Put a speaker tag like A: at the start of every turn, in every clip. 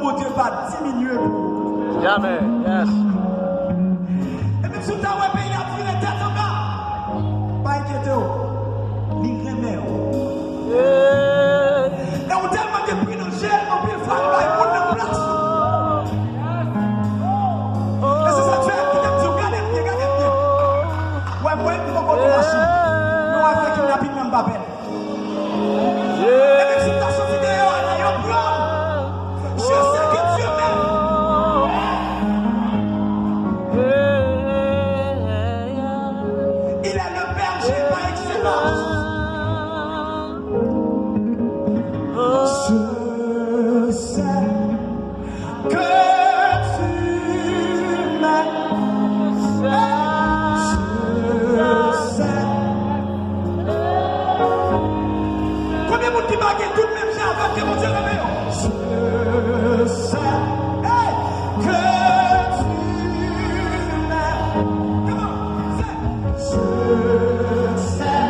A: bon Dieu va diminuer.
B: Jamais, yes.
A: Et même si tu as un pays à tirer tête en bas, pas inquiété. Il remet. Et on tellement de prix dans le gel, on peut faire le place. Et c'est ça que tu as dit, regardez bien. Ouais, moi, il faut qu'on marche. Nous, on va faire qu'il n'y a plus de même papel. Et même si tu as sorti dehors, il y a un plan. Je sais que Dieu m'aime. Il est le berger par excellence. Je sais que tu m'aimes. Je sais. Combien de monde qui marque tout le même genre avant que mon Dieu réveille? Je sais que tu m'aimes. Comment? Je sais.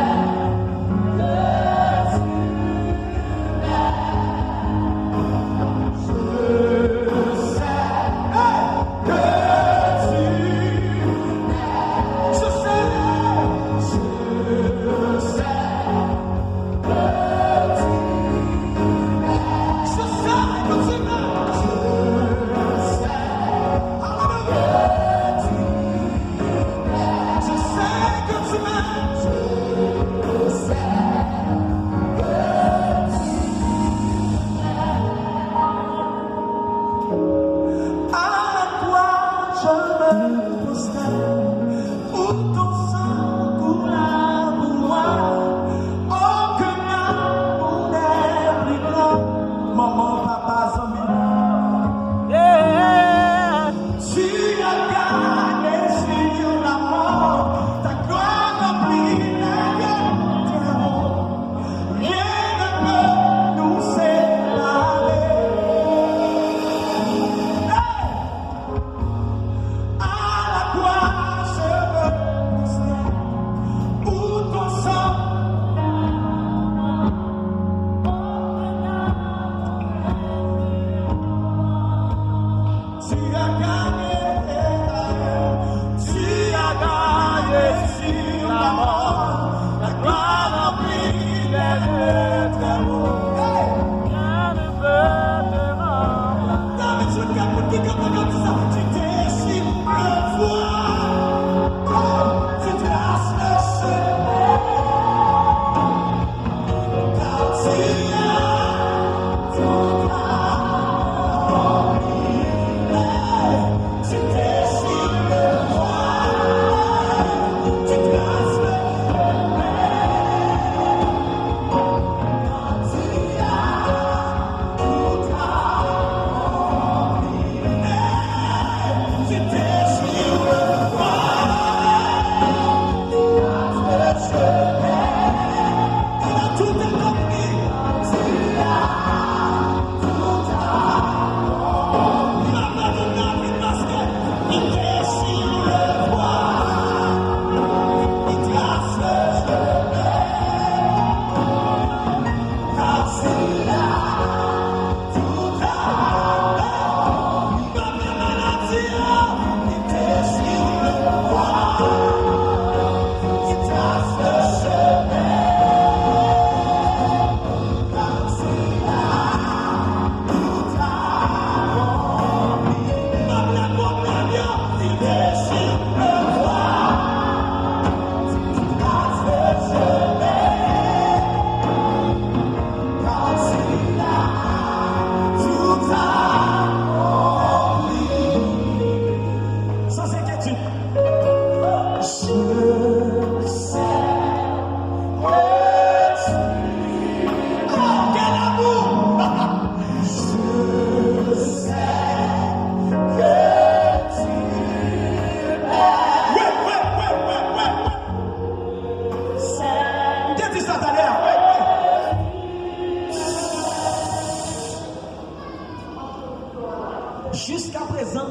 A: Jusqu'à présent,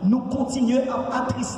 A: nous continuons à attrister.